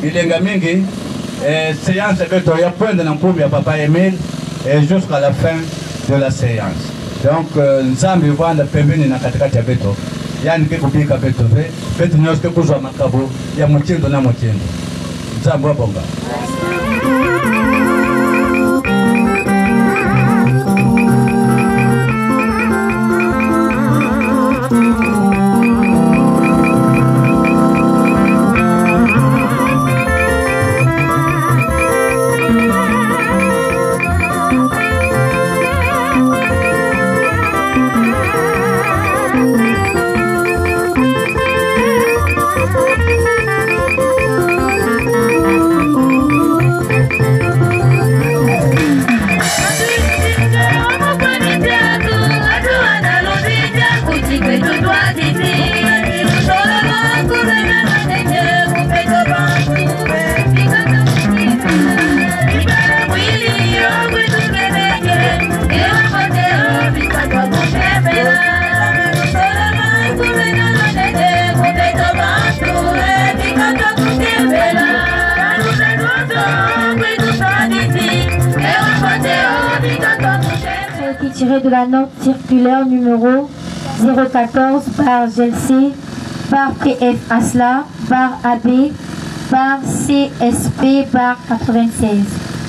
Ilenga mingi, séance beto ya point de n'empoume ya Papa Emile et jusqu'à la fin de la séance. Donc, nzambi vanda pembeni na katikati ya beto. Yani kikubika beto ve, beto nyoske kuzwa makabu ya mutindo na mutindo. Nzambi wabonga. Tiré de la note circulaire numéro 014 par GLC, par PF ASLA, par AB, par CSP, par 96.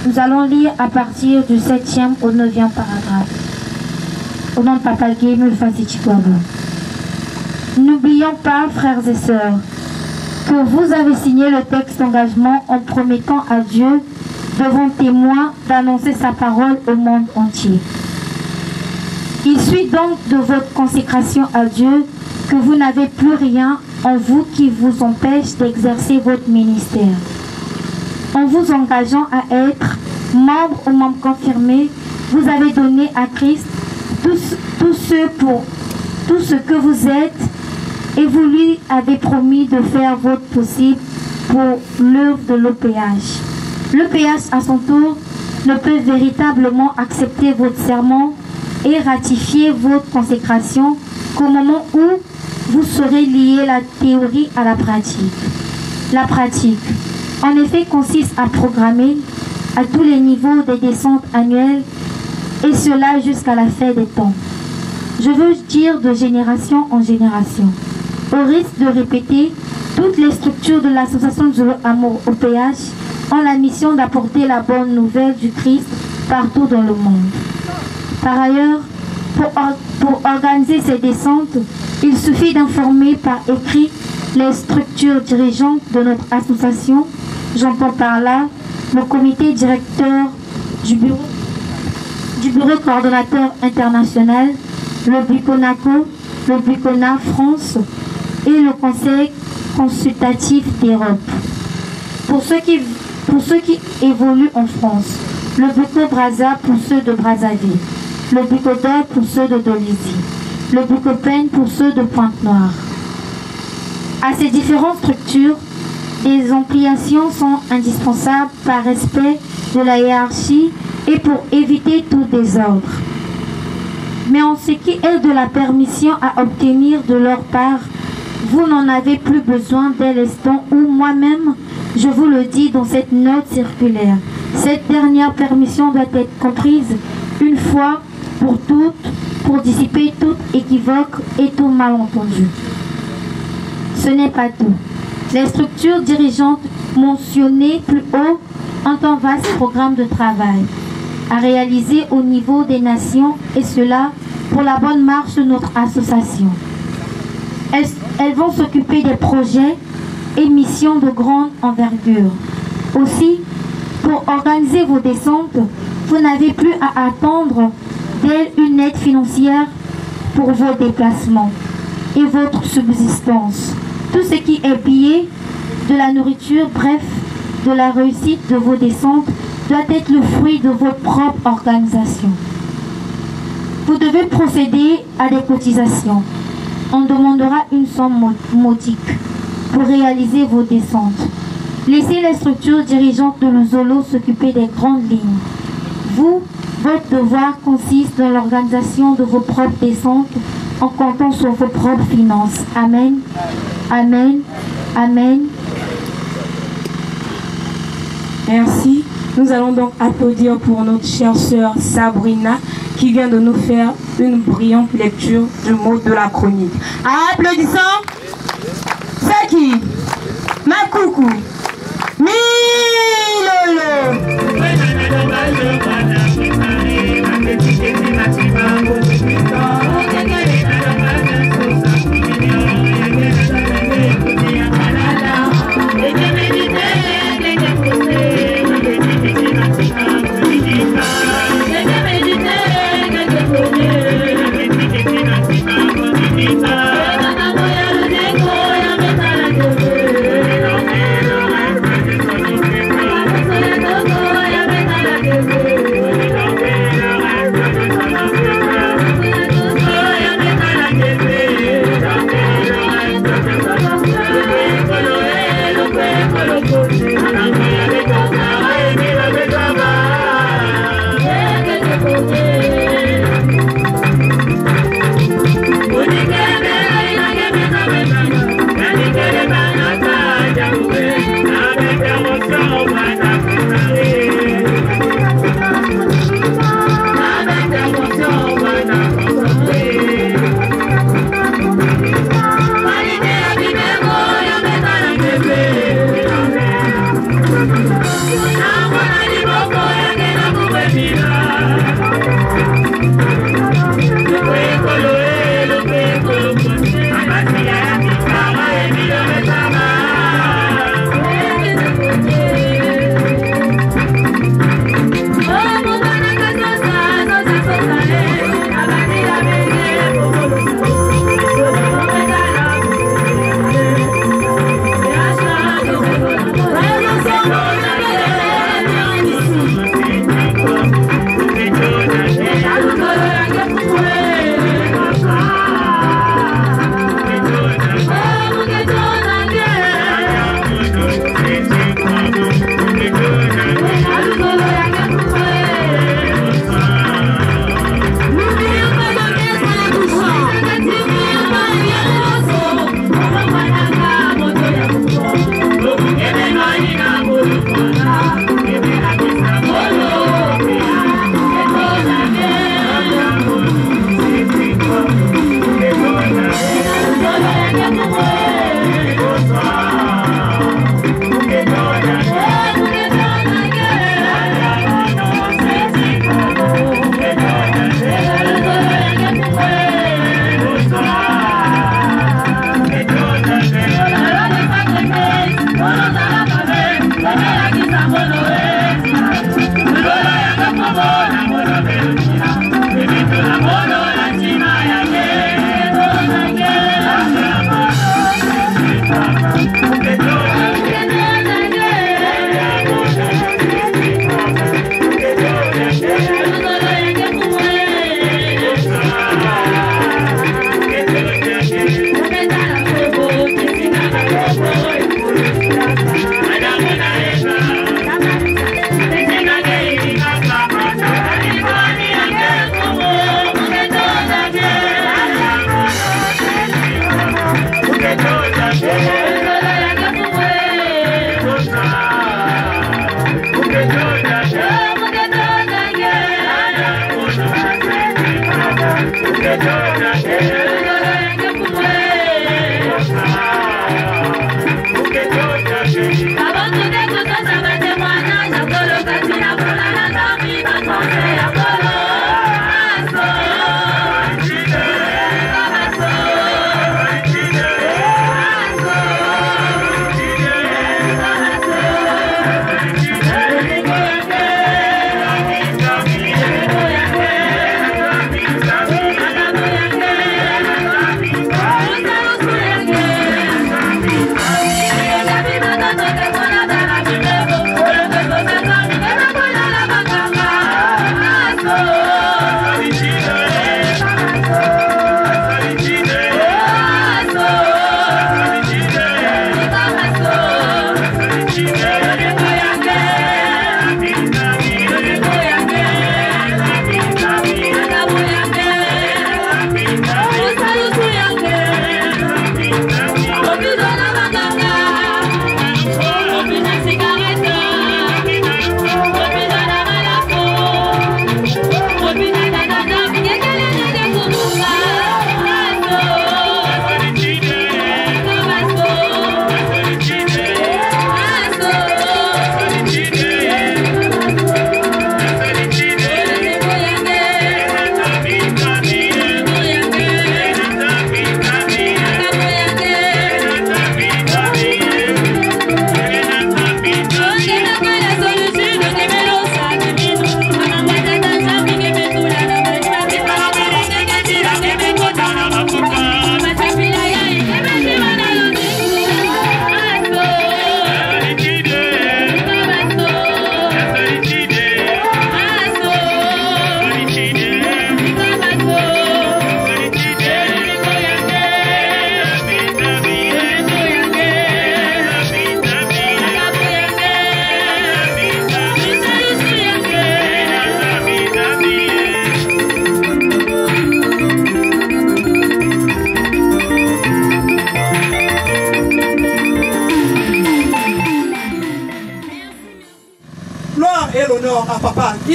Nous allons lire à partir du 7e au 9e paragraphe. Au nom de Papa Game, n'oublions pas, frères et sœurs, que vous avez signé le texte d'engagement en promettant à Dieu, devant témoins, d'annoncer sa parole au monde entier. Il suit donc de votre consécration à Dieu que vous n'avez plus rien en vous qui vous empêche d'exercer votre ministère. En vous engageant à être membre ou membre confirmé, vous avez donné à Christ tout ce que vous êtes et vous lui avez promis de faire votre possible pour l'œuvre de l'OPH. L'OPH, à son tour, ne peut véritablement accepter votre serment et ratifier votre consécration qu'au moment où vous saurez lier la théorie à la pratique. La pratique, en effet, consiste à programmer à tous les niveaux des descentes annuelles et cela jusqu'à la fin des temps. Je veux dire de génération en génération. Au risque de répéter, toutes les structures de l'association Zolo Amour OPH ont la mission d'apporter la bonne nouvelle du Christ partout dans le monde. Par ailleurs, pour organiser ces descentes, il suffit d'informer par écrit les structures dirigeantes de notre association. J'entends par là le comité directeur du bureau coordonnateur international, le BUCONACO, le BUCONA France et le Conseil consultatif d'Europe. Pour ceux qui évoluent en France, le BUCO-Brazza pour ceux de Brazzaville, le BUCO-DOR pour ceux de Dolisie, le BUCO-PEN pour ceux de Pointe-Noire. À ces différentes structures, des ampliations sont indispensables par respect de la hiérarchie et pour éviter tout désordre. Mais en ce qui est de la permission à obtenir de leur part, vous n'en avez plus besoin dès l'instant où moi-même, je vous le dis dans cette note circulaire. Cette dernière permission doit être comprise une fois pour toutes, pour dissiper tout équivoque et tout malentendu. Ce n'est pas tout. Les structures dirigeantes mentionnées plus haut ont un vaste programme de travail à réaliser au niveau des nations et cela pour la bonne marche de notre association. Elles vont s'occuper des projets et missions de grande envergure. Aussi, pour organiser vos descentes, vous n'avez plus à attendre d'elles une aide financière pour vos déplacements et votre subsistance. Tout ce qui est billets, de la nourriture, bref, de la réussite de vos descentes doit être le fruit de votre propre organisation. Vous devez procéder à des cotisations. On demandera une somme modique pour réaliser vos descentes. Laissez les structures dirigeantes de l'Uzolo s'occuper des grandes lignes. Vous, votre devoir consiste dans l'organisation de vos propres descentes en comptant sur vos propres finances. Amen. Amen. Amen. Merci. Nous allons donc applaudir pour notre chère sœur Sabrina qui vient de nous faire une brillante lecture du mot de la chronique. Applaudissons. C'est qui? Makoukou. Milolo.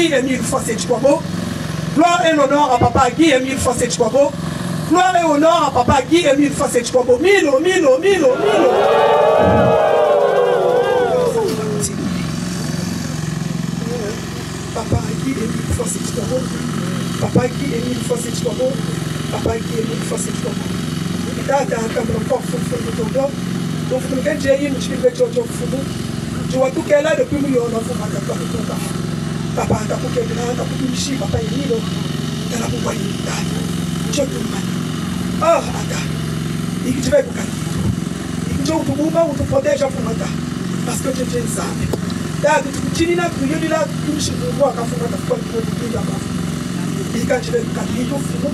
Guy Émile Fossé Chikwabo. Gloire et honneur à papa Guy Émile Fossé Chikwabo. Gloire et honneur à papa Guy Émile Fossé Chikwabo. Milo. Papa Guy Émile Fossé Chikwabo. Papa Guy Émile Fossé Chikwabo. Papa Guy Émile Fossé Chikwabo. Dada kama kwa fufu mtoto. Donc vous me dites j'ai une petite jojo fufu. Je vois tout qu'elle a depuis millions d'enfants à la papa. Papa a tapé qu'elle a tapé ici papa Émile. Elle a beaucoup de je te demande. Ah Ada. Il te va beaucoup. Il te au moment où tu protèges à Fumata. Parce que tu es une femme. Dada tu n'as plus de là tout ce que moi quand Fumata pour te dire là-bas. Et quand tu vas il faut fumer.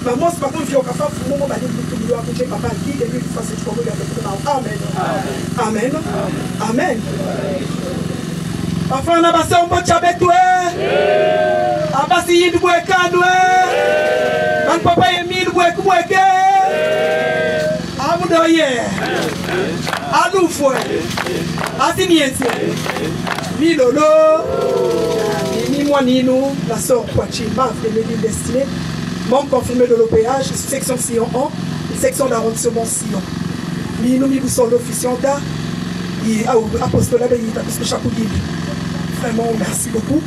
Maman, c'est pas comme si on a fait un moment de papa qui est venu faire cette formule avec nous. Amen. Amen. Enfin, on a passé un bon chabet, on a passé une bouée canoué. Un papa est mis une bouée coué. Amoudoye. Aloufoué. Asimiense. Milolo. Ni moi ni nous, la sœur Poachimba, de l'Église destinée. Membre confirmé de l'OPH, section Sion 1, section d'arrondissement Sion. Nous sommes l'officiant et apostolat de l'État, parce que chaque guide. Vraiment, merci beaucoup.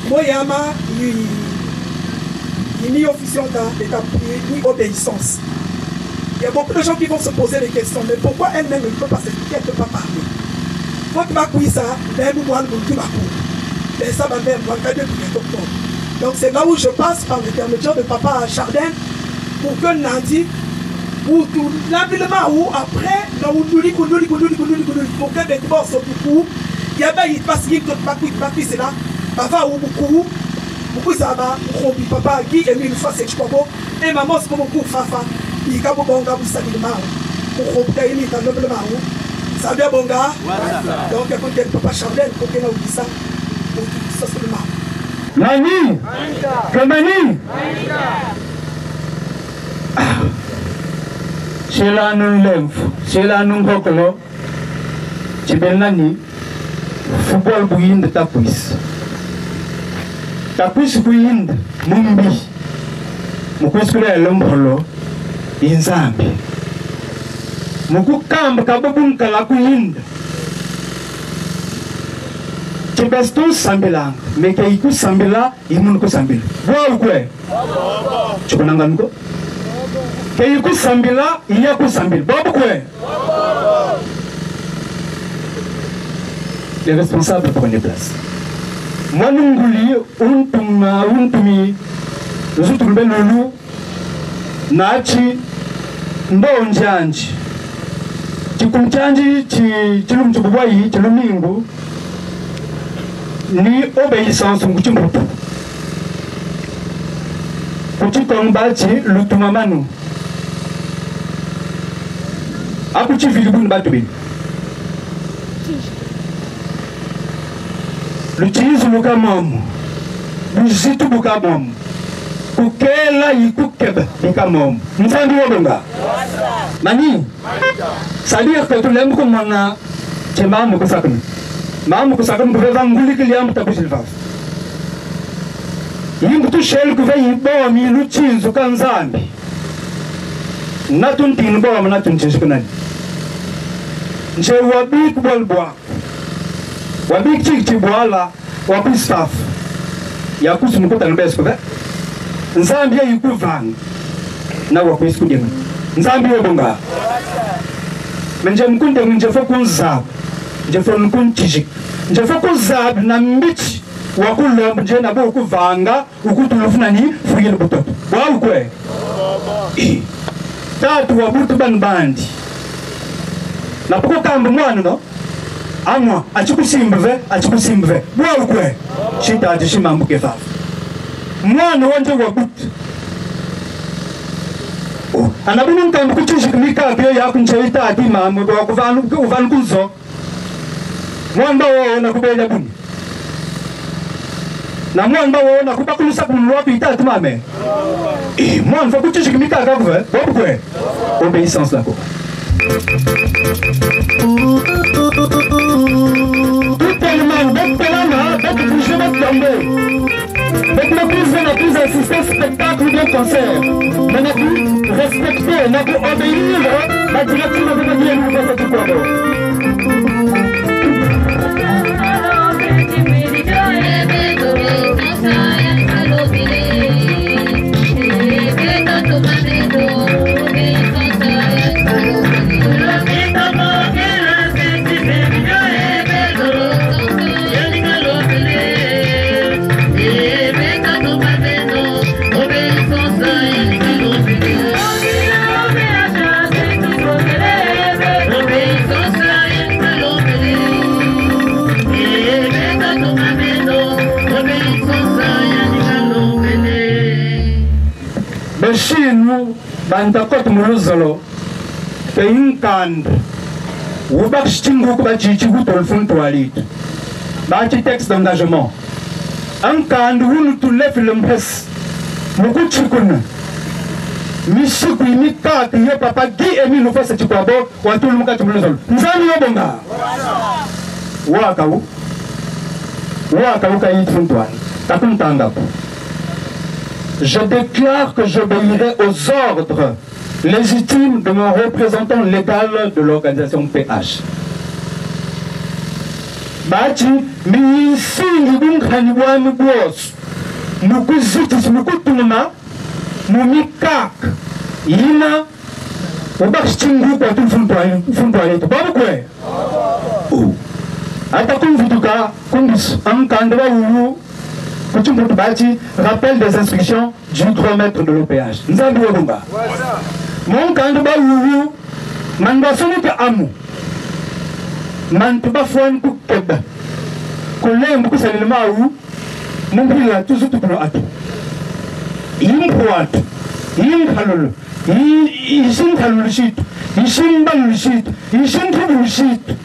Moi, Yama, il n'y a officiant d'État, ni obéissance. Il y a beaucoup de gens qui vont se poser des questions, mais pourquoi elle-même ne peut pas s'expliquer, elle ne peut pas parler. Quand tu m'as ça, même moi, je ne pas. Mais ça va même, moi, je vais te donc c'est là où je passe par l'intermédiaire de papa Chardin pour que Nandi, ou tout l'habillement, ou après, pour que les bords soient beaucoup, il y a pas, il passe, il passe, c'est là, papa ou beaucoup ça va, papa qui est mis une fois, c'est Chikwabo, et maman, c'est comme beaucoup Fafa, il y a beaucoup de gens qui pour que les gens ça veut dire bonga, donc il papa Chardin, pour que nous disons ça, pour tout ça, c'est le mal. Nani? Kemani? Sila nun lemf, sila nun kokolo. Chibelnani, football buind tapuis. Tapuis buind mumbi. Mukuskule lombolo inzambi. Mukukamba kababun kalakuind. Chibeston sambilang, mais qu'il y a sambila, il n'y a pas sambil. Voilà quoi? Tu connais un peu? Qu'il y a sambila, il y a pas sambil. Voilà quoi? Les responsables prennent place. Moi, nous voulons nous autres nous nachi ndonjanji. Chikumchanji chilumchubuwai chilumingu. Ni obéissance mkuchimbutu kuchikongbati lutumamanu akuchivilibuni batu bini luchizu luka momu luzitu buka momu kukela yikukebe bika momu nzambi wabonga nani c'est-à-dire que tulemu kumana chemamu kusakuni mamu kusakam kuveva nguli kiliamu takusilva yingu tu shel kuve yibo mi luchinzu kanzambi natun tin bo ma natun chiskunani nje wabik bolbwa wabik chikchi bwala wapi staff ya kusumukuta nbesko ve nzambi yikuvanga na wakwisku dinga nzambi yobonga menje mkunde nje fokunza je fais un compte je fais que ça na mbich wa kullo je na bo kuvanga ukutulufuna ni fuye butoto wa ukwe tatu wa butu bandi na poko kamba mwana no amwa achikusimbe wa ukwe shita atishimambuke fa mwana wanje wa butu anabunu nkambu kuchishikimika pia ya kuncheita ati mamu wa kuvanu kuzo mwamba wao na kubela buni na mwamba wao na kubakulusa kumwa pita tumame mwamba kuchishikimika akakuve wabukwe obéissance lako tellement d'être touché votre tombée. Donc le plus n'a plus assister au spectacle ou bien concert. Mais n'a plus respecter, n'a plus obéir la directive de la vie et nous cette Chino, bantakot muluzolo, peinkand, wubak stingu kubachichi gutolfun toalit. Bachi texte d'engagement. Un kand wunu tulef lempes, mukuchikun. Mishiku imika kiye papa gi emi nufa se chikwabo, watul muka tumuluzolo. Nzani yobonga. Wakawu. Wakawu kayit fun toali. Takun tangapu. Je déclare que j'obéirai aux ordres légitimes de mon représentant légal de l'organisation PH. Bati, mi singi bungani wami boss. Mukuzitis mukutunuma, mumikak, ina, ubastingu kwa tu funtuali to. Babu kwe? Ata kumvituka, kumbis, amkandwa uu, rappel des instructions du grand maître de l'OPH. Mon candidat Ouvou, Mandasoni Amu, Mantuba Fouan Kukeba, Colin Moukoussalema ou, Mombila, tout ce pour Atu. Impoat, Imhalul, Isin Halushit, Isin Balushit, Isin Trubushit.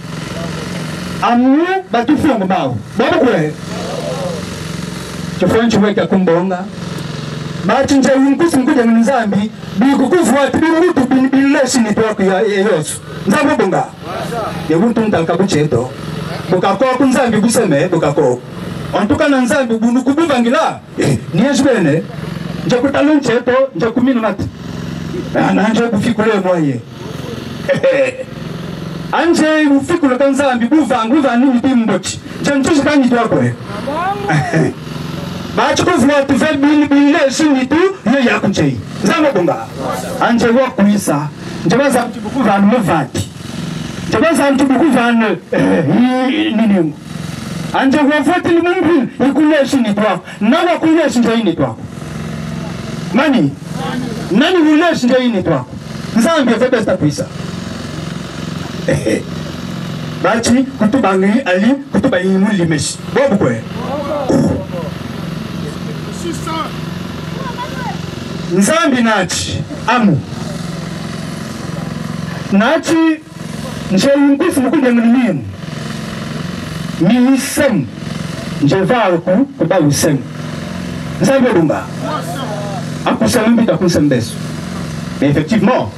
Amu, Batufong Bao. Babakwe. Je fais un chouette à Kumbonga. Martin Jawin Kusungu de Nzambi, Bikukufuat, Bimutu, Bilesi, Network, Yos, Zabonga. They won't tell Kabucheto. Bukako, Kunzambi, Buseme, Bukako. En tout cas, Nzambi, Bunukubu Vangila, Niasbene, Jakutalun Cheto, Jakuminat, and Anja Bufikule Moye. Anje Bufikula Kanzambi, Buvan, Timboch, Jantus Kanitwakwe. Bachiko vwa tuvel bile sinitu ye yakunchei. Zama bunga. Anje wa kuisa. Njaba za mtibuku van mvati. Njaba za mtibuku van nini. Anje wa foti limungu ikule sinitu wako. Nawa kule sinitu wako. Mani? Nani ule sinitu wako? Nzambi ya febesta kuisa. Bachi kutubangi ali kutubangi limeshi. Bobu kwe. Nzambi nachi amu nachi nje ngufu mkunde ngini mi isem nje vaku kuba usem nzambi rumba akusema mbita kusembeso. Mais effectivement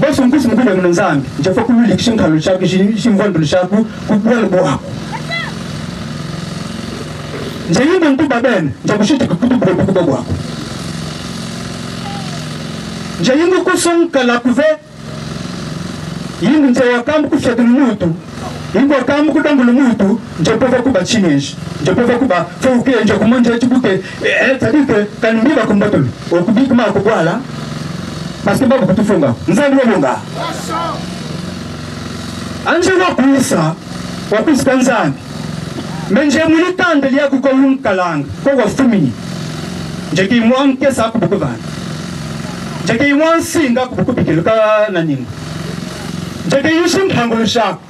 boso ngufu mkunde ngini nzambi nje fakulu likishin kalu chako shimvondo chako kubwele bwako nje yimba ntuba ben nje kushiti kukutubu bwako. J'ai eu kusong kalakuve, yingu nje wakamu kufyatu lumutu, yingu wakamu kudambu lumutu, nje pova kuba chineji, nje pova kuba fauke, nje kumanje chubuke, tadike kanimbiba kumbatulu, okubiki maa kubwala, paske babu kutufunga, nzali wabunga. Anje wakuisa, wakuisa nzambi, menje mulitande liya kuko kalanga, kwa wafumini, nje kimwa kesa kubukuvana. Jake wan singa kubukubikilo ka naninga. Jake yishim hangolo shako.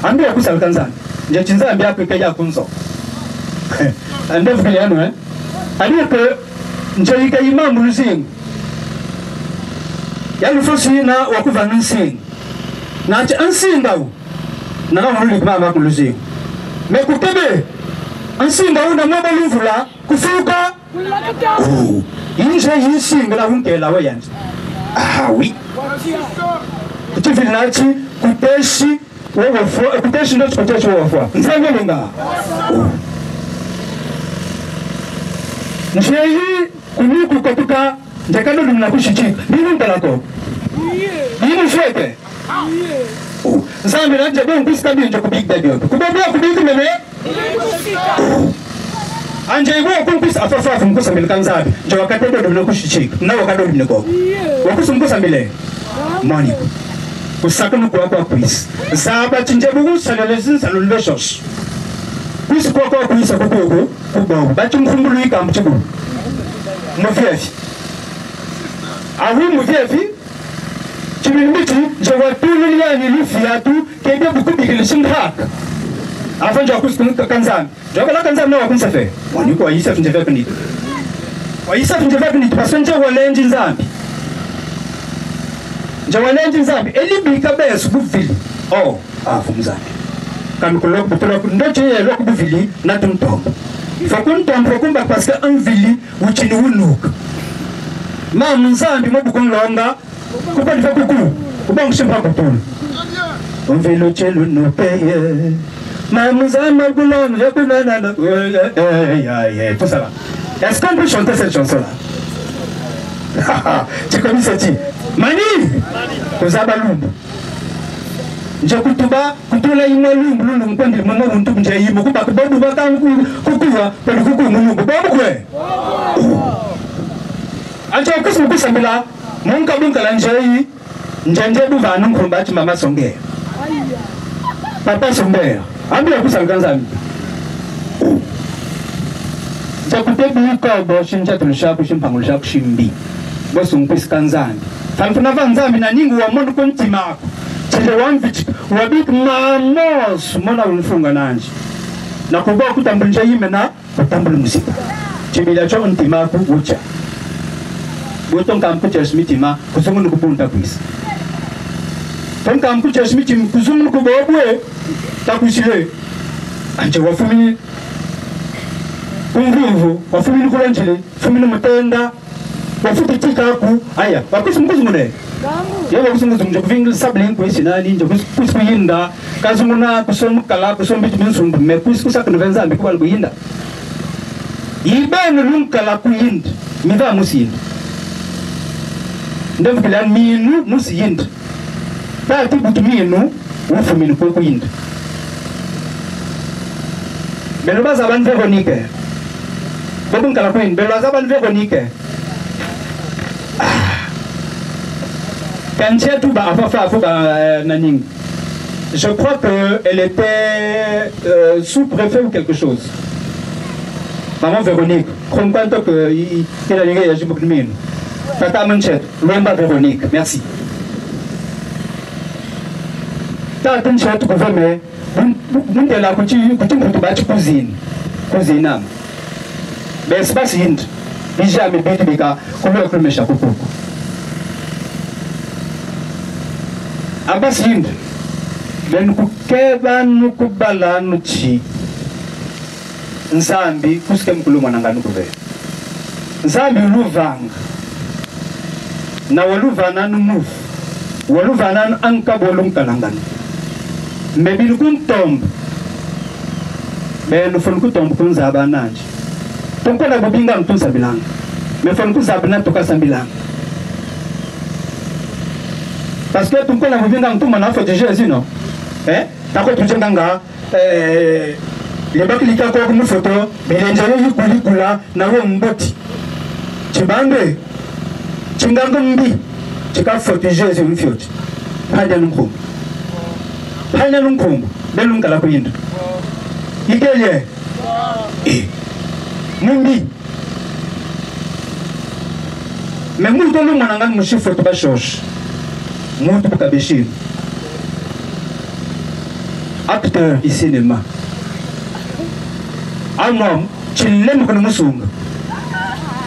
Ambi yakusala kanzani. Nje chinzambi yako ikaja kunzo. Andevu kile yanu Alike nje ikaima muluzinga. Yalu fosi na wakuva nsinga. Na achi ansinga u. Na wuli kumama muluzinga. Mekukebe. Ansinga u na mwaba luvula kufuka. Inje yinsinga la unkela wayanje. Ah oui. Kutifili nachi kuteshi écoutez, je ne sais pas si vous voyez. Nous avons les gars. J'ai eu, nous, kutoka, j'ai quand même la couche chic. Nous, d'accord. Nous, souhaitez. Zambi na jabu ngusika binjo kubig daddy. Kubabia kubig meme. Anje ibo kumpisa afafa fungusa milikanzabi. Jo wakati ndo mnakushi chic. Na wakati ndo mnako. Wakusumbusa mile. Money. Kusaka nuko kwa quiz. Zaba tinjebu salelezin salulveshos. Quiz kwa quiz akoko kubo. Bati mfumbulu ikamchibu. Mufiefi. Awi mufiefi. Chimimiti jawatulu yani lufiatu kebe bukubi kilishindhak. Afanja kusikunka kanzami. Jawala kanzami na wakunsafe. Waniko wa Yusuf njeveka nito. Wa Yusuf njeveka nito pasonje walenji nzambi. Jawalenji nzambi elibika besu buvili. Oh, afumzambi. Kamikuloku butuloku ndoche yeloku buvili na tumtombo. Fakuntombo kumba paska anvili uchini unuka. Ma mzambi mwabukunlonga kupani fa kuku kubang shimpa kutun velo chelu no peye mamuzama gulon ya kunana ya tout ça là est-ce qu'on peut chanter cette chanson là tu connais ça ti mani kuzaba lumbu nje kutuba kutula imwe lumbu lumbu mpendi mama muntu nje yimo kuba kubabu bakangu kukuwa pali kuku mulumbu babu kwe anje kusimu kusambila Munka bunka lanjei njanje buvana mkhombathi mama Songea. Papa Songea. Ambia kusanganza mimi. Chakutebu ka bo shinja tulishapu shimpangulsha kushimbi. Bosu mpiskanzani. Famfuna vanzami na ningu wa mundu kontimako. Chile wamvich wabik mamos mona unfunga nanje. Na kuba kutambulja yime na kutambulu musika. Chibila cho untimako ucha. Boton kampu chesmitima kusumun kupunta kuis. Ton kampu chesmitim kusumun kubobwe takusile. Anje wafumi kumvuvu wafumi kulanjile fumi mutenda wafuti tikaku aya wakusumukuzumune. Yewe kusumukuzumune kuvinga sabling kuisi nani nje kusikuyinda kazumuna kusumukala kusumbitu minsumbu me kusaka nvenza mbikuba kuyinda. Ibanu lunkala kuyinda miva musinda. Ndem kilan minu musi yind. Ba ti butu minu ufu minu ko yind. Belo baza ban Veronique. Bobun kala ko yind belo baza ban Veronique. Quand tu ba afa naning. Je crois que elle était sous-préfet ou quelque chose. Maman Véronique, comme quand que il a ligé à Jibokmine. Tata Manchet, Lomba Véronique, merci. Tata Manchet, vous voyez, vous êtes là, vous êtes cousine. Cousine. Mais c'est pas si hint. Déjà, mes bêtes, mes gars, comment on me chapeau. Abbas hint. Ben kukeba nukubala nuchi. Nzambi, kuske mkuluma nanganu kuve. Nzambi uluvanga. Na waluvana nufu waluvana ankabolu kalangani mebilu kuntomb benu fon kutomb kunzaba nanje tonkona bubinga mtunsa bilanga me fon kuzabna toka sambilanga parce que tonkona bubinga mtuma na foto Jésus non tako tujenganga le bakilika ko ku foto belenjere yikulikula na wo mboti chibande Chingango mbi chika foto Jésus mfioti hanja nunkumbu belunga la kuyinda ikelye mumbi me muto lu mananga mushi foto ba shosh muto kabeshir acteur du cinéma almom chilem kono musunga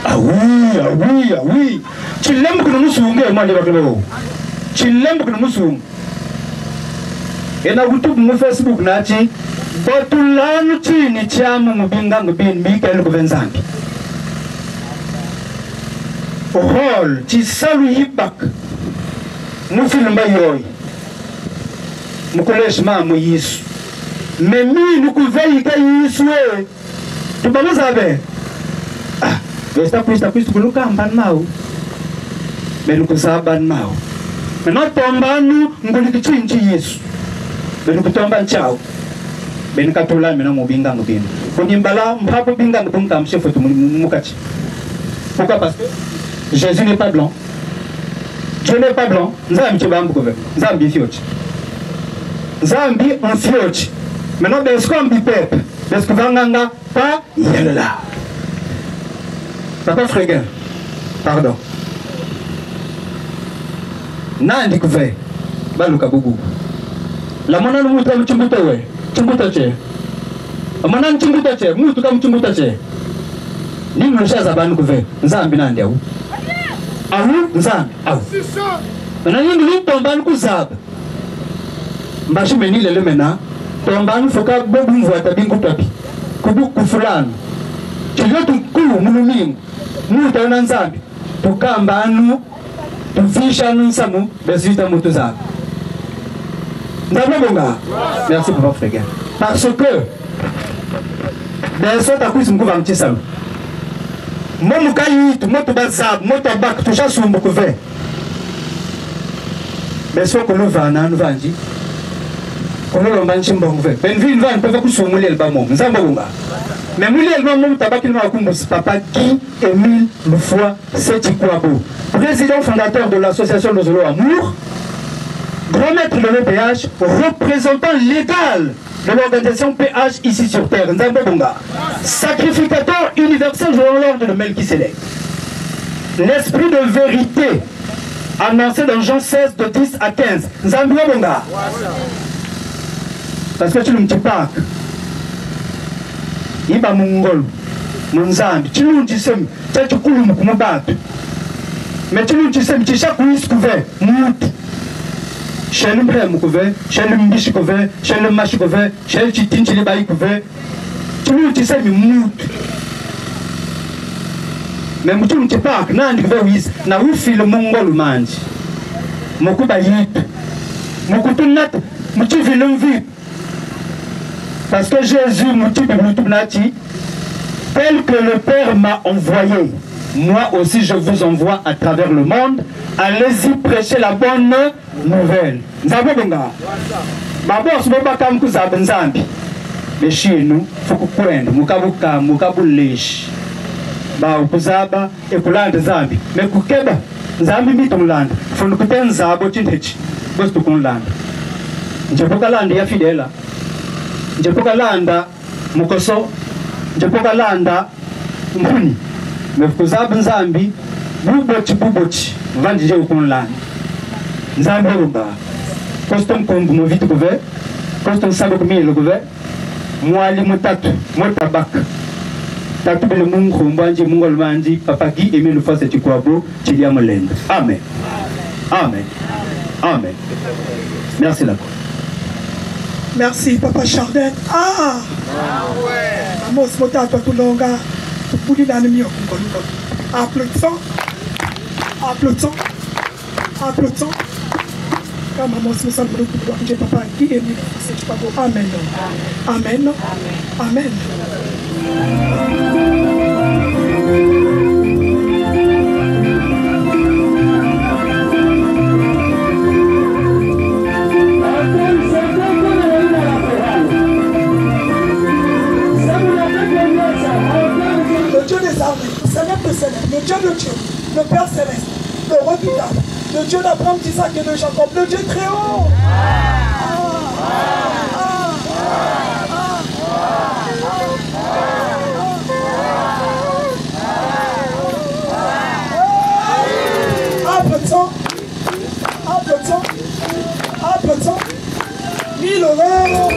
ah oui chilem kono musunga mali bakelo chilem kono musunga ena YouTube mu Facebook nachi botulanu chini chamu mubinga ngubin Michael Kuvenzambi hall chisalu yibak mu film bayoy mukoleshi mamu Yesu memi nukuveika Yesu tubamaza be esta Cristo kuluka amban mau benukusaban mau menotombanu ngulikichinchi Yesu benukutomba nchao benukatula mena mubinga ngubino kunimbala mpapo binga ngubunga mshefu tumukachi. Pourquoi? Parce que Jésus n'est pas blanc. Dieu n'est pas blanc. Nzambi chibambu kove. Nzambi fiochi. Nzambi on fiochi. Maintenant est-ce qu'on dit peuple? Est-ce que vanganga pas yella? Papa Fréguin. Pardon. Nandi kove. Baluka bubu. La mona no muta mchumbuta we. Chumbuta che. Amana mchumbuta che. Mutu kama mchumbuta che. Nini mshaza banu kove. Nzambi nandi au. Au nzambi au. Na nini litomba nkuzaba. Mbashi menile le mena. Tomba nfoka bobu mvuata bingu papi. Kubu kufulano. Chilio tukuu mulumingu. Muta na nzambi. Tukamba anu. Tufisha nsamu. Besita mutu zabi. Merci pour votre regard. Parce que des autres à cause de mon petit salon. Mon caït, mon bazab, mon tabac, tout ça sur mon couvert. Mais ce que nous vendons, nous vendons. Qu'on nous vend chez mon couvert. Ben ville vend, peut-être que sur mon lit, le bas mon. Zambonga. Mais mon lit, le bas mon tabac, il m'a comme papa Guy Émile Loufoua Sétikwabo, président fondateur de l'association de Zolo Amour. Grand maître de l'EPH, représentant légal de l'organisation PH ici sur Terre, Nzambonga, sacrificateur universel de l'ordre de Melchisédek. L'esprit de vérité annoncé dans Jean 16 de 10 à 15, Nzambonga. Parce que tu ne me dis pas, il va mongol, mon Nzambi, tu ne dis pas, tu coules mon battu. Mais tu ne dis pas, tu chaque où couvert, mout. Chez le mbré couvert, chez le mbichi couvert, chez le machi couvert, chez le chitinchi les bailles couvert. Tu ne dis pas, mout. Mais tu ne dis pas, nan di couvert, na où file mongol manji. Moku bayit. Moku tunat, mouti vilum vip. Parce que Jésus, mouti bibliotumnati, tel que le Père m'a envoyé, moi aussi je vous envoie à travers le monde. Allez-y prêcher la bonne nouvelle. Nzabonga. Babo suboba kam kuzaba nzambi. Mais chez nous, faut comprendre, mukabuka, mukabulesh. Ba ukuzaba ekulanda nzambi. Mais kukeba nzambi mitomlanda. Faut nous couper nzabo chintechi. Boss to kunlanda. Njepoka landa ya fidela. Njepoka landa mukoso. Njepoka landa mpuni. Mais kuzaba nzambi bubochi. Vandije ukunlanda. Nzambi rumba. Custom kombu mo vite couvert. Custom sabo kumile le couvert. Mwali mutatu, motabak. Tatu bele mungu mbanji mungu almanji papa Guy Émile Loufoua Sétikwabo Chilia Molenda. Amen. Amen. Amen. Merci la. Merci papa Chardin. Ah ouais. Amos mota toi tout longa. Pour dire l'ennemi au Congo. Applaudissons. Applaudissons. Applaudissons. Comme Amos nous sommes pour nous papa Guy Émile Loufoua Sétikwabo. Amen. Amen. Amen. Le Dieu des armées, célèbre de célèbre, le Dieu de Dieu, le Père céleste, le redoutable, le Dieu d'Abraham, d'Isaac et de Jacob, le Dieu très haut. Applaudissons, applaudissons, applaudissons. 1000 euros.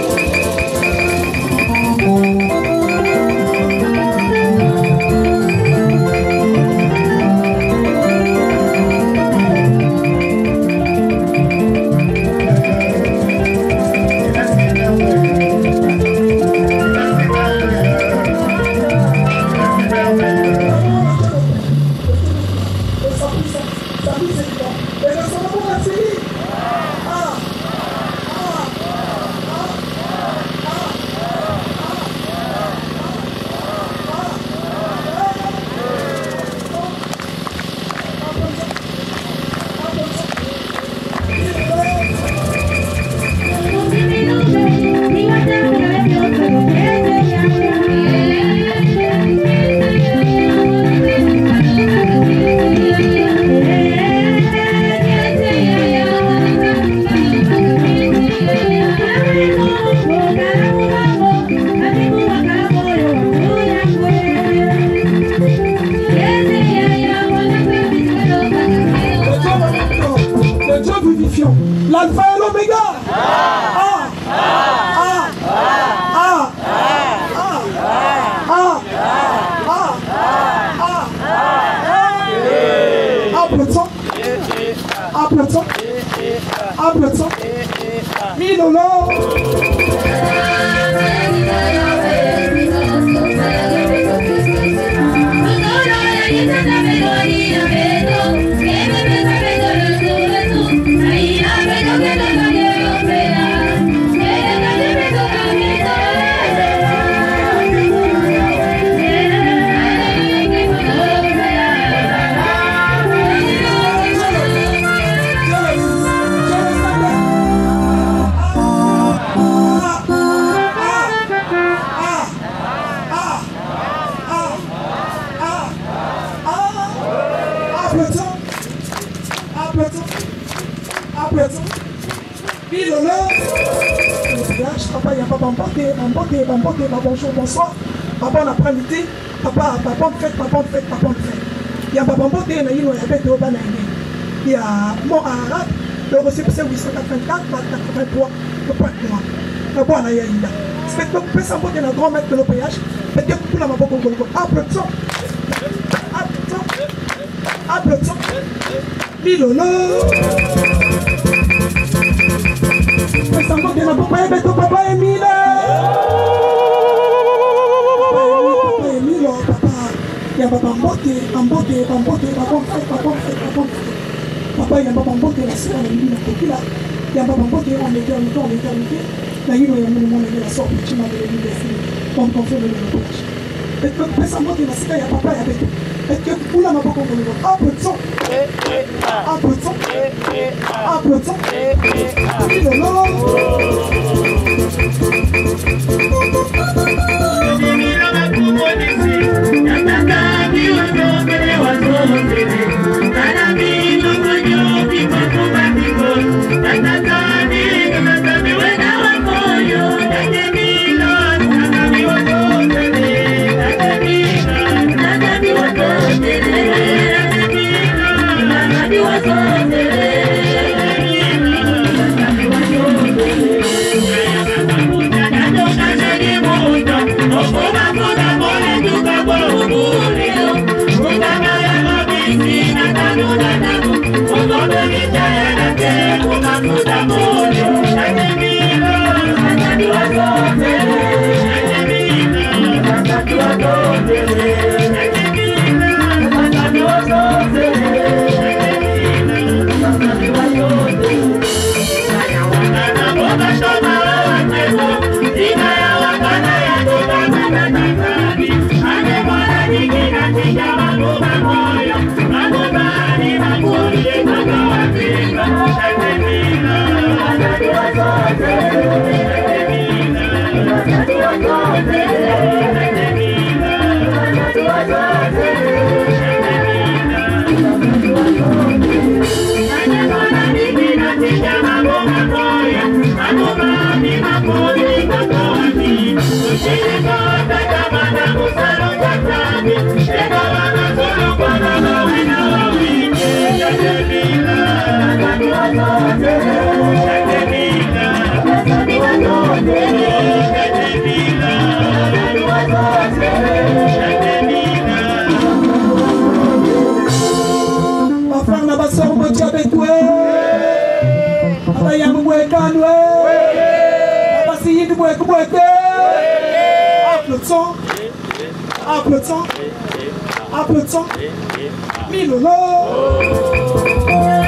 Applaudissons. Applaudissons. Milolo. Papa, il n'y a pas bonjour, bonsoir. Papa, on après-midi. Papa, on fait. Il y a papa, il y a mon arabe, le récépissé 884, 83, le point de moi. Papa, on a eu là. C'est que nous faisons un grand maître de nos péages. Peut-être que nous avons beaucoup de temps. Applaudissons. Milolo. Papa Emile. Il y a papa Mbote, papa il y a papa Mbote, la sœur de Emile, il y a papa Mbote, on était la il y a la sœur de Chima de l'Emile, on confie le langage. Et que pesa Mbote, la sœur, il y a papa avec eux. Et que pour la maman, applaudissons. Applaudissons. Milolo.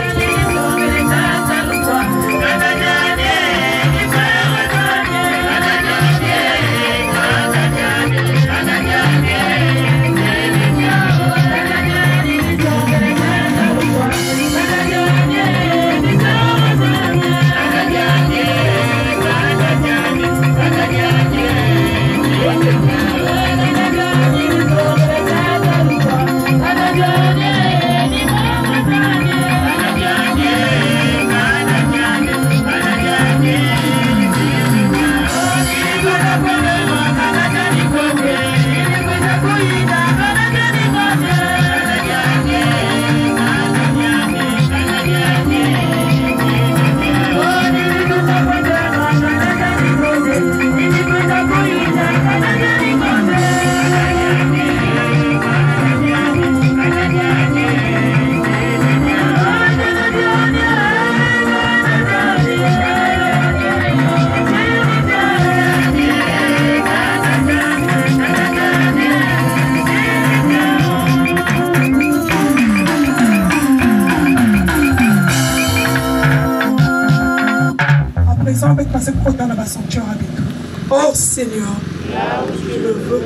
Yeah. Oh Seigneur, là où tu le veux,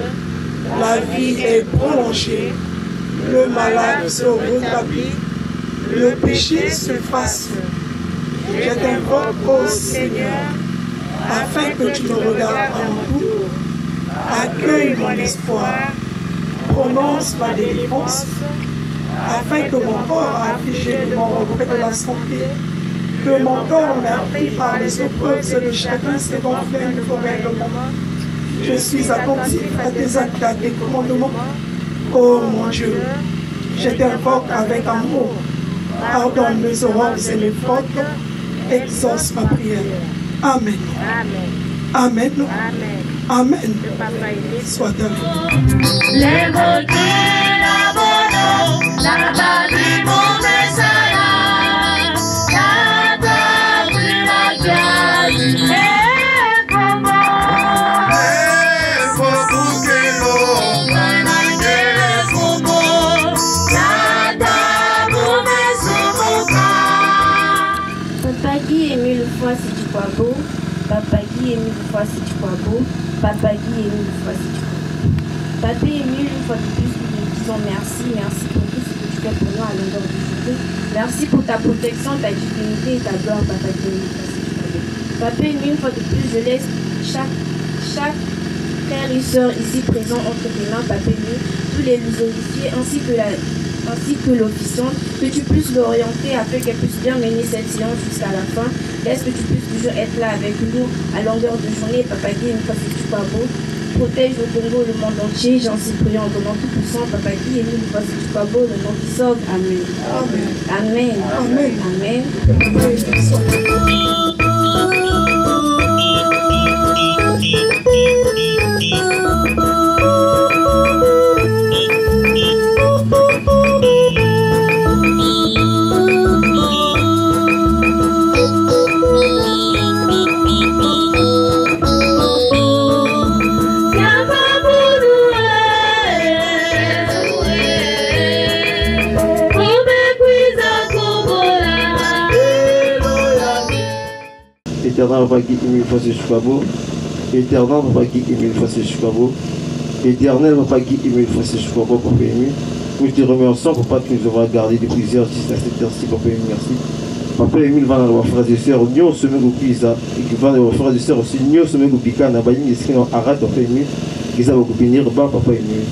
la vie est prolongée, le malade se rétablit, le péché se fasse. Je t'invoque, oh Seigneur, afin que tu me regardes en tout, accueille mon espoir, prononce ma délivrance, afin que mon corps affligé de mon regret de la santé, que mon corps meurtri par les épreuves de chacun s'est gonflé une forêt de moment. Je suis attentif à tes actes, à tes commandements. Oh mon Dieu, je t'invoque avec amour. Pardonne mes erreurs et mes fautes. Exauce ma prière. Amen. Amen. Amen. Soit à vous. Papa Guy est mille fois si tu crois beau, Papa Guy est mille fois si tu crois beau. Papa est mille fois de plus, nous te disons merci, merci pour tout ce que tu fais pour nous à l'endroit du jour. Merci pour ta protection, ta divinité et ta gloire, Papa Guy est mille fois si tu crois beau. Papa est mille fois de plus, je laisse chaque frère et soeur ici présent entre tes mains, Papa est mille, tous les officiers ainsi que l'officiante, que tu puisses l'orienter afin qu'elle puisse bien mener cette séance jusqu'à la fin. Laisse que tu puisses toujours être là avec nous à longueur de journée. Papa Guy, une fois que tu sois beau, protège le Congo, le monde entier. J'en suis priant en ton nom tout puissant. Papa Guy, une fois que tu sois beau, le nom qui sauve. Amen. Amen. Amen. Amen. Éternel, Papa qui est mille fois c'est beau. Éternel, Papa qui est mille fois c'est beau. Éternel, Papa qui est mille fois c'est beau, Papa ému. Nous te remercions, Papa, que nous avons gardé des plusieurs artistes à cette heure-ci, Papa ému, merci. Papa ému, va dans frères et sœurs, nous sommes au Pisa, et qui va dans frères et sœurs aussi, nous sommes au Pika, n'a pas dit ce qu'on arrête, Papa ému, qui va venir bas, Papa ému.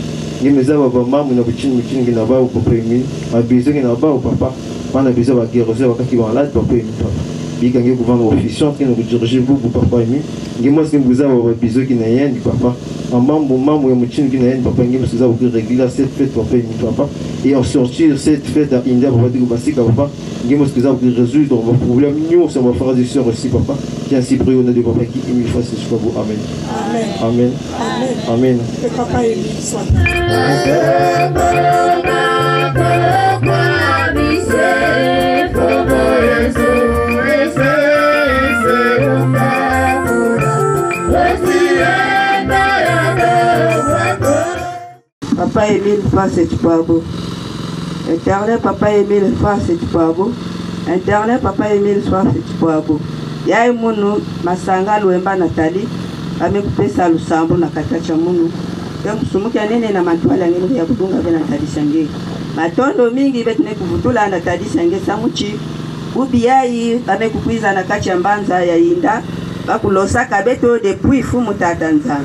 Nous nous avons pas mal, nous avons qui n'a pas au Papa ému, a besoin qu'il n'a pas au Papa, on a besoin de guérir, qui va là, Papa ému, Papa. Biga nge gouvernement officiant qui nous dirige beaucoup papa emi nge moi ce que vous avez besoin qui n'a rien du papa en membre ya muchini qui n'a rien papa nge nous avons régler cette fête papa emi papa et en sortir cette fête à India papa de basika papa nge moi ce que vous avez résoudre vos problèmes nous c'est mon frère et sœur aussi papa qui ainsi prie au nom de papa qui emi face sur vous amen amen amen Que papa emi soit Papa Émile face et tu peux beau. Éternel Papa Émile face et tu peux beau. Éternel Papa Émile face et tu peux beau. Yai munu masanga luemba Nathalie amekupesa lusambo na katacha munu. Yakusumuka nene na matwala ngene ya kudunga vena Nathalie sange. Matondo mingi betune kuvutula Nathalie sange samuchi. Ubiyai amekukwiza na kacha mbanza ya inda. Bakulosaka beto depuis fumu tatanzana.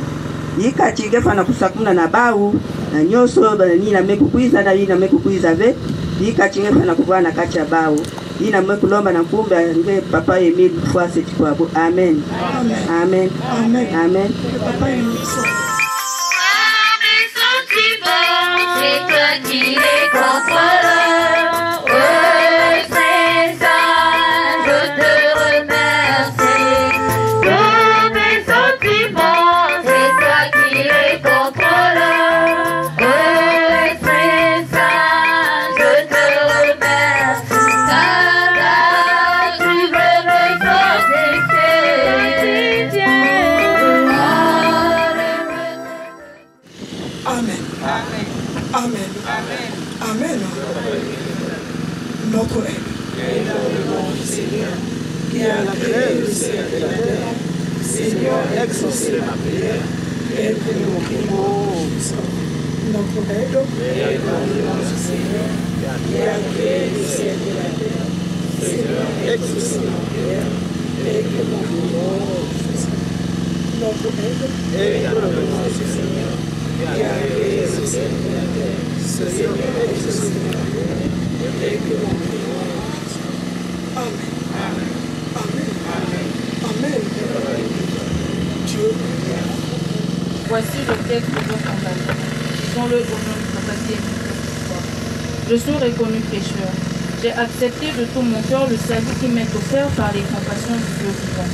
Yika chigefa na kusakuna na bau na nyoso ni na mekukwiza na ina mekukwiza ve yika chigefa na kuvana na kacha bau ina mekulomba na kumbe nge papa Emile fwase chikwabo amen amen amen amen papa Emile c'est toi qui les consoles. Notre aide, qui a créé le ciel et la terre, Seigneur, exaucez ma prière. Aide-nous au niveau notre aide. Aide-nous, notre Seigneur, qui a créé le ciel et la terre. Seigneur, exaucez ma prière. Aide-nous au niveau notre aide. Aide-nous, notre Seigneur, qui a créé le ciel et la terre. Seigneur, exaucez ma prière. Aide-nous au niveau. Amen. Amen. Amen. Amen. Dieu. Voici le texte de notre engagement. Disons-le au nom de Papa Dieu. Je suis reconnu pécheur. J'ai accepté de tout mon cœur le salut qui m'est offert par les compassions du Dieu vivant.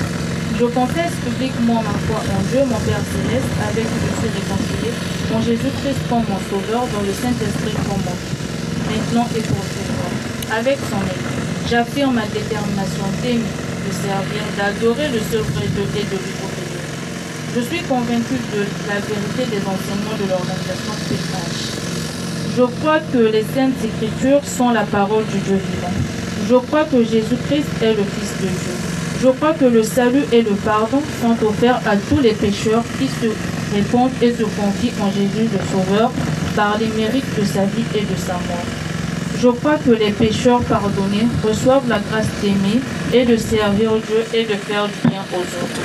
Je confesse publiquement ma foi en Dieu, mon Père Céleste, avec qui je suis réconcilié, en Jésus-Christ comme mon Sauveur, dans le Saint-Esprit comme mon Fils, maintenant et pour toujours. Avec son aide, j'affirme ma détermination d'aimer, de servir, d'adorer le seul vrai Dieu et de lui obéir. Je suis convaincu de la vérité des enseignements de l'organisation PH. Je crois que les Saintes Écritures sont la parole du Dieu vivant. Je crois que Jésus-Christ est le Fils de Dieu. Je crois que le salut et le pardon sont offerts à tous les pécheurs qui se répandent et se confient en Jésus le Sauveur par les mérites de sa vie et de sa mort. Je crois que les pécheurs pardonnés reçoivent la grâce d'aimer et de servir Dieu et de faire du bien aux autres.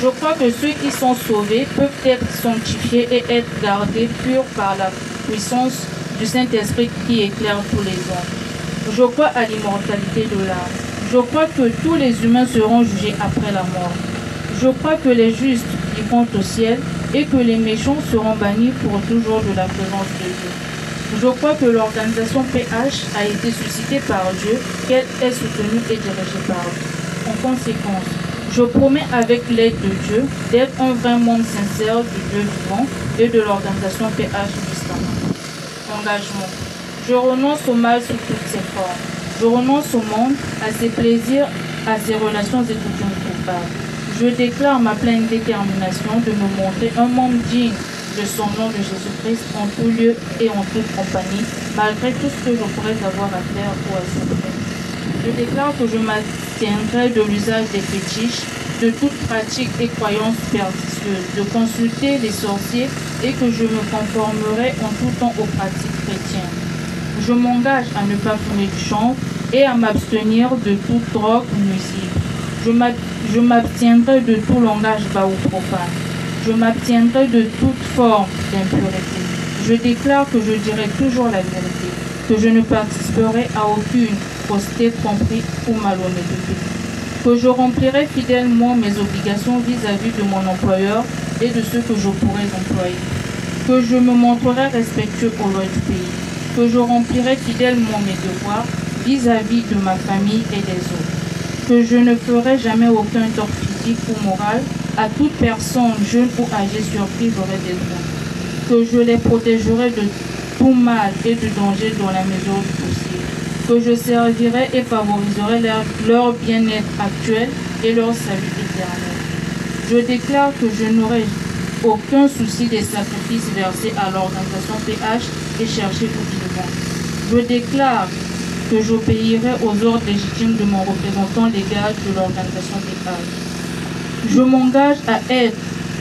Je crois que ceux qui sont sauvés peuvent être sanctifiés et être gardés purs par la puissance du Saint-Esprit qui éclaire tous les hommes. Je crois à l'immortalité de l'âme. Je crois que tous les humains seront jugés après la mort. Je crois que les justes iront au ciel et que les méchants seront bannis pour toujours de la présence de Dieu. Je crois que l'organisation PH a été suscitée par Dieu, qu'elle est soutenue et dirigée par Dieu. En conséquence, je promets avec l'aide de Dieu d'être un vrai membre sincère du Dieu vivant et de l'organisation PH jusqu'à maintenant. Engagement. Je renonce au mal sous toutes ses formes. Je renonce au monde, à ses plaisirs, à ses relations et coutumes coupables. Je déclare ma pleine détermination de me montrer un membre digne de son nom de Jésus-Christ en tout lieu et en toute compagnie, malgré tout ce que je pourrais avoir à faire ou à souffrir. Je déclare que je m'abstiendrai de l'usage des fétiches, de toute pratique et croyance pernicieuses, de consulter les sorciers et que je me conformerai en tout temps aux pratiques chrétiennes. Je m'engage à ne pas fumer du chanvre et à m'abstenir de toute drogue nuisible. Je m'abstiendrai de tout langage bas ou profane. Je m'abstiendrai de toute forme d'impureté. Je déclare que je dirai toujours la vérité, que je ne participerai à aucune fausseté, tromperie ou malhonnêteté, que je remplirai fidèlement mes obligations vis-à-vis de mon employeur et de ceux que je pourrais employer, que je me montrerai respectueux aux lois du pays, que je remplirai fidèlement mes devoirs vis-à-vis de ma famille et des autres, que je ne ferai jamais aucun tort physique ou moral à toute personne jeune ou âgée sur qui j'aurai des droits, que je les protégerai de tout mal et de danger dans la mesure du possible, que je servirai et favoriserai leur bien-être actuel et leur salut éternel. Je déclare que je n'aurai aucun souci des sacrifices versés à l'organisation PH et cherchés utilement. Je déclare que j'obéirai aux ordres légitimes de mon représentant légal de l'organisation PH. Je m'engage à être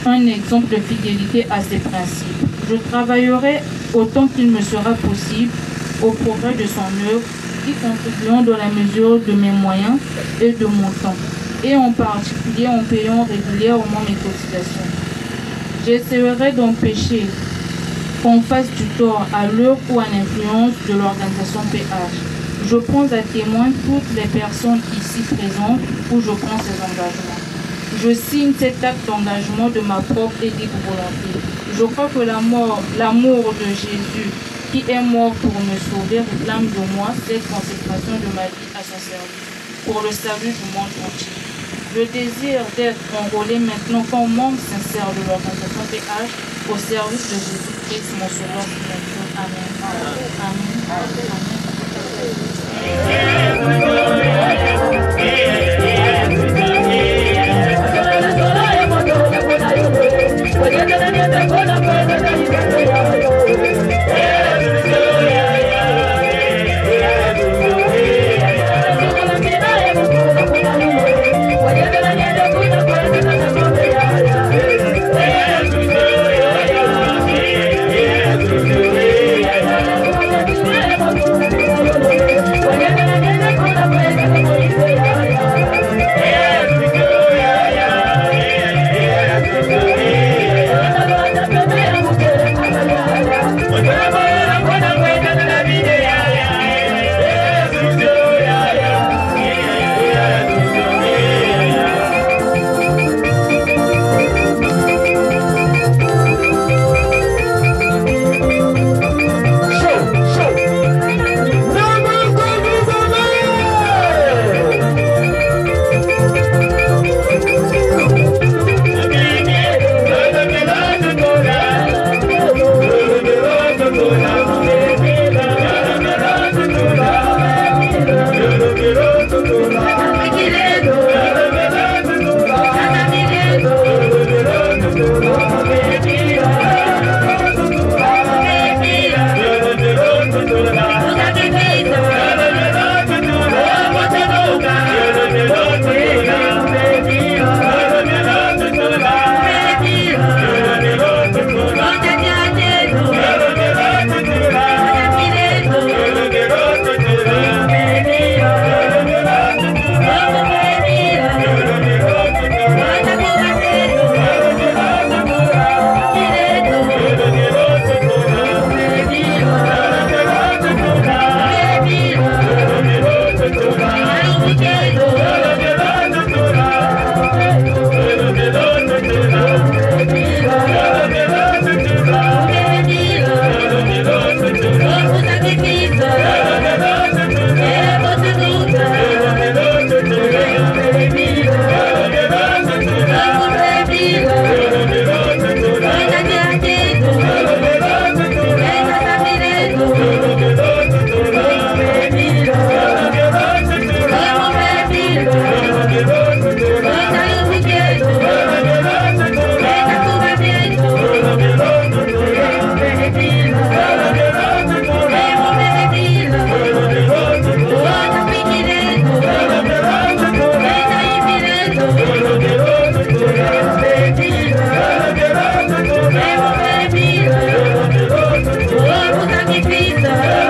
un exemple de fidélité à ses principes. Je travaillerai autant qu'il me sera possible au progrès de son œuvre, y contribuant dans la mesure de mes moyens et de mon temps, et en particulier en payant régulièrement mes cotisations. J'essaierai d'empêcher qu'on fasse du tort à l'œuvre ou à l'influence de l'organisation PH. Je prends à témoin toutes les personnes ici présentes où je prends ces engagements. Je signe cet acte d'engagement de ma propre et libre volonté. Je crois que l'amour de Jésus, qui est mort pour me sauver, réclame de moi cette consécration de ma vie à son service, pour le salut du monde entier. Je désire d'être enrôlé maintenant comme membre sincère de l'organisation PH au service de Jésus-Christ, mon sauveur. Amen. Amen. Amen. Amen. Amen.